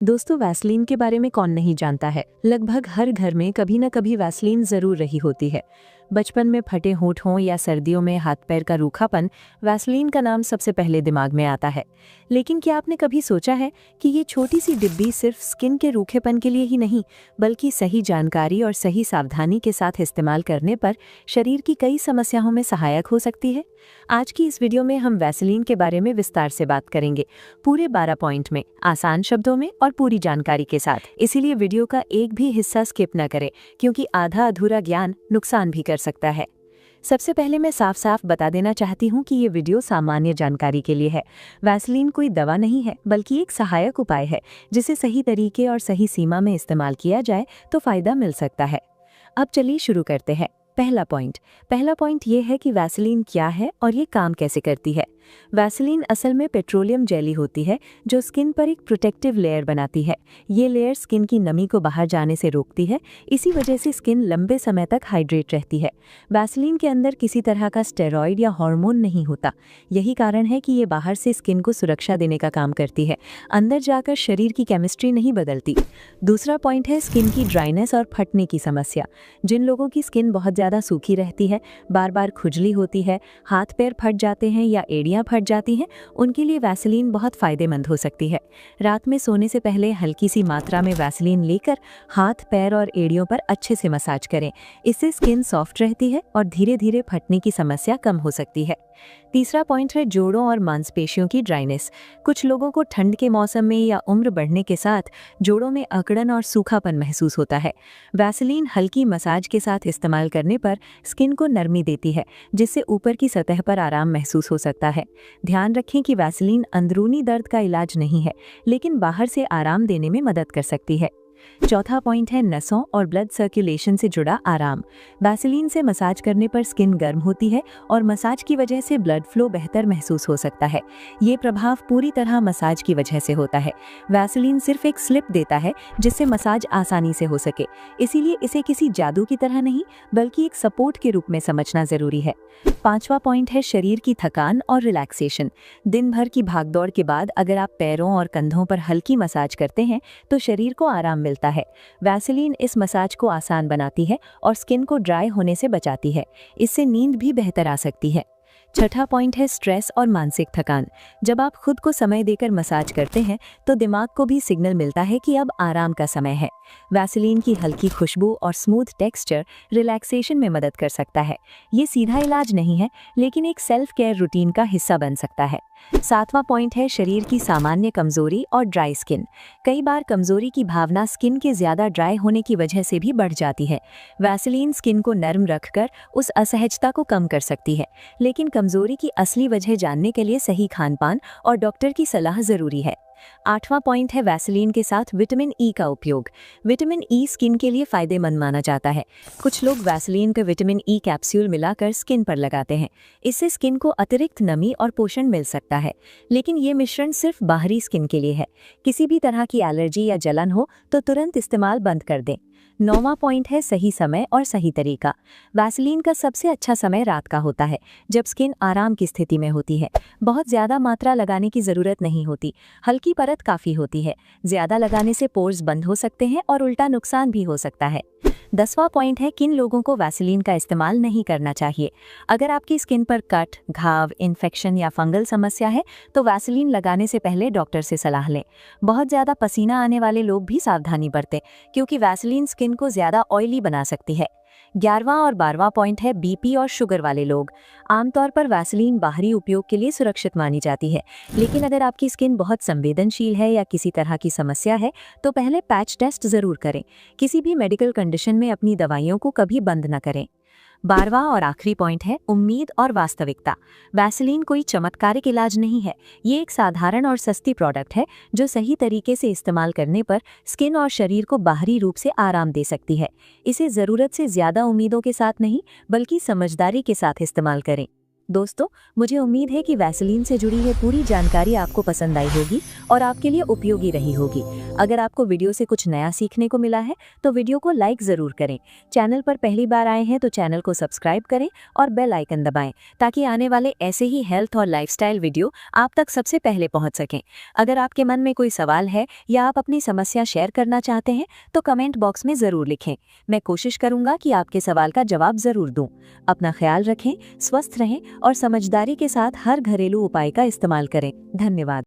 दोस्तों, वैसलीन के बारे में कौन नहीं जानता है। लगभग हर घर में कभी न कभी वैसलीन जरूर रही होती है। बचपन में फटे होंठ हों या सर्दियों में हाथ पैर का रूखापन, वैसलीन का नाम सबसे पहले दिमाग में आता है। लेकिन क्या आपने कभी सोचा है कि ये छोटी सी डिब्बी सिर्फ स्किन के रूखेपन के लिए ही नहीं, बल्कि सही जानकारी और सही सावधानी के साथ इस्तेमाल करने पर शरीर की कई समस्याओं में सहायक हो सकती है। आज की इस वीडियो में हम वैसलीन के बारे में विस्तार से बात करेंगे, पूरे 12 पॉइंट में, आसान शब्दों में और पूरी जानकारी के साथ। इसीलिए वीडियो का एक भी हिस्सा स्किप न करें, क्योंकि आधा अधूरा ज्ञान नुकसान भी कर सकता है। सबसे पहले मैं साफ साफ बता देना चाहती हूँ कि ये वीडियो सामान्य जानकारी के लिए है। वैसलीन कोई दवा नहीं है, बल्कि एक सहायक उपाय है जिसे सही तरीके और सही सीमा में इस्तेमाल किया जाए तो फायदा मिल सकता है। अब चलिए शुरू करते हैं। पहला पॉइंट ये है कि वैसलीन क्या है और ये काम कैसे करती है। वैसलीन असल में पेट्रोलियम जेली होती है जो स्किन पर एक प्रोटेक्टिव लेयर बनाती है। ये लेयर स्किन की नमी को बाहर जाने से रोकती है, इसी वजह से स्किन लंबे समय तक हाइड्रेट रहती है। वैसलीन के अंदर किसी तरह का स्टेरॉइड या हार्मोन नहीं होता। यही कारण है कि ये बाहर से स्किन को सुरक्षा देने का काम करती है, अंदर जाकर शरीर की केमिस्ट्री नहीं बदलती। दूसरा पॉइंट है स्किन की ड्राइनेस और फटने की समस्या। जिन लोगों की स्किन बहुत ज़्यादा सूखी रहती है, बार बार खुजली होती है, हाथ पैर फट जाते हैं या एड़ियाँ फट जाती हैं, उनके लिए वैसलीन बहुत फायदेमंद हो सकती है। रात में सोने से पहले हल्की सी मात्रा में वैसलीन लेकर हाथ पैर और एड़ियों पर अच्छे से मसाज करें। इससे स्किन सॉफ्ट रहती है और धीरे धीरे फटने की समस्या कम हो सकती है। तीसरा पॉइंट है जोड़ों और मांसपेशियों की ड्राइनेस। कुछ लोगों को ठंड के मौसम में या उम्र बढ़ने के साथ जोड़ों में अकड़न और सूखापन महसूस होता है। वैसलीन हल्की मसाज के साथ इस्तेमाल करने पर स्किन को नरमी देती है, जिससे ऊपर की सतह पर आराम महसूस हो सकता है। ध्यान रखें कि वैसलीन अंदरूनी दर्द का इलाज नहीं है, लेकिन बाहर से आराम देने में मदद कर सकती है। चौथा पॉइंट है नसों और ब्लड सर्कुलेशन से जुड़ा आराम। वैसलीन से मसाज करने पर स्किन गर्म होती है और मसाज की वजह से ब्लड फ्लो बेहतर महसूस हो सकता है। ये प्रभाव पूरी तरह मसाज की वजह से होता है। वैसलीन सिर्फ एक स्लिप देता है जिससे मसाज आसानी से हो सके, इसीलिए इसे किसी जादू की तरह नहीं, बल्कि एक सपोर्ट के रूप में समझना जरूरी है। पांचवा पॉइंट है शरीर की थकान और रिलैक्सेशन। दिन भर की भागदौड़ के बाद अगर आप पैरों और कंधों पर हल्की मसाज करते हैं तो शरीर को आराम मिलता है। वैसलीन इस मसाज को आसान बनाती है और स्किन को ड्राई होने से बचाती है। इससे नींद भी बेहतर आ सकती है। छठा पॉइंट है स्ट्रेस और मानसिक थकान। जब आप खुद को समय देकर मसाज करते हैं तो दिमाग को भी सिग्नल मिलता है कि अब आराम का समय है। वैसलीन की हल्की खुशबू और स्मूथ टेक्सचर रिलैक्सेशन में मदद कर सकता है। ये सीधा इलाज नहीं है, लेकिन एक सेल्फ केयर रूटीन का हिस्सा बन सकता है। सातवां पॉइंट है शरीर की सामान्य कमजोरी और ड्राई स्किन। कई बार कमजोरी की भावना स्किन के ज्यादा ड्राई होने की वजह से भी बढ़ जाती है। वैसलीन स्किन को नरम रखकर उस असहजता को कम कर सकती है, लेकिन कमजोरी की असली वजह जानने के लिए सही खानपान और डॉक्टर की सलाह जरूरी है। आठवां पॉइंट है वैसलीन के साथ विटामिन ई का उपयोग। विटामिन ई स्किन के लिए फायदेमंद माना जाता है। कुछ लोग वैसलीन का विटामिन ई कैप्सूल मिलाकर स्किन पर लगाते हैं। इससे स्किन को अतिरिक्त नमी और पोषण मिल सकता है, लेकिन ये मिश्रण सिर्फ बाहरी स्किन के लिए है। किसी भी तरह की एलर्जी या जलन हो तो तुरंत इस्तेमाल बंद कर दें। नौवां पॉइंट है सही समय और सही तरीका। वैसलीन का सबसे अच्छा समय रात का होता है, जब स्किन आराम की स्थिति में होती है। बहुत ज्यादा मात्रा लगाने की जरूरत नहीं होती, हल्की परत काफी होती है। ज्यादा लगाने से पोर्स बंद हो सकते हैं और उल्टा नुकसान भी हो सकता है। 10वां पॉइंट है किन लोगों को वैसलीन का इस्तेमाल नहीं करना चाहिए। अगर आपकी स्किन पर कट, घाव, इन्फेक्शन या फंगल समस्या है तो वैसलीन लगाने से पहले डॉक्टर से सलाह लें। बहुत ज्यादा पसीना आने वाले लोग भी सावधानी बरतें, क्योंकि वैसलीन स्किन को ज्यादा ऑयली बना सकती है। 11वां और 12वां पॉइंट है बीपी और शुगर वाले लोग। आमतौर पर वैसलीन बाहरी उपयोग के लिए सुरक्षित मानी जाती है, लेकिन अगर आपकी स्किन बहुत संवेदनशील है या किसी तरह की समस्या है तो पहले पैच टेस्ट जरूर करें। किसी भी मेडिकल कंडीशन में अपनी दवाइयों को कभी बंद न करें। 12वां और आखिरी पॉइंट है उम्मीद और वास्तविकता। वैसलीन कोई चमत्कारिक इलाज नहीं है। ये एक साधारण और सस्ती प्रोडक्ट है जो सही तरीके से इस्तेमाल करने पर स्किन और शरीर को बाहरी रूप से आराम दे सकती है। इसे ज़रूरत से ज़्यादा उम्मीदों के साथ नहीं, बल्कि समझदारी के साथ इस्तेमाल करें। दोस्तों, मुझे उम्मीद है कि वैसलीन से जुड़ी ये पूरी जानकारी आपको पसंद आई होगी और आपके लिए उपयोगी रही होगी। अगर आपको वीडियो से कुछ नया सीखने को मिला है तो वीडियो को लाइक ज़रूर करें। चैनल पर पहली बार आए हैं तो चैनल को सब्सक्राइब करें और बेल आइकन दबाएं ताकि आने वाले ऐसे ही हेल्थ और लाइफस्टाइल वीडियो आप तक सबसे पहले पहुंच सकें। अगर आपके मन में कोई सवाल है या आप अपनी समस्या शेयर करना चाहते हैं तो कमेंट बॉक्स में ज़रूर लिखें। मैं कोशिश करूंगा कि आपके सवाल का जवाब ज़रूर दूं। अपना ख्याल रखें, स्वस्थ रहें और समझदारी के साथ हर घरेलू उपाय का इस्तेमाल करें। धन्यवाद।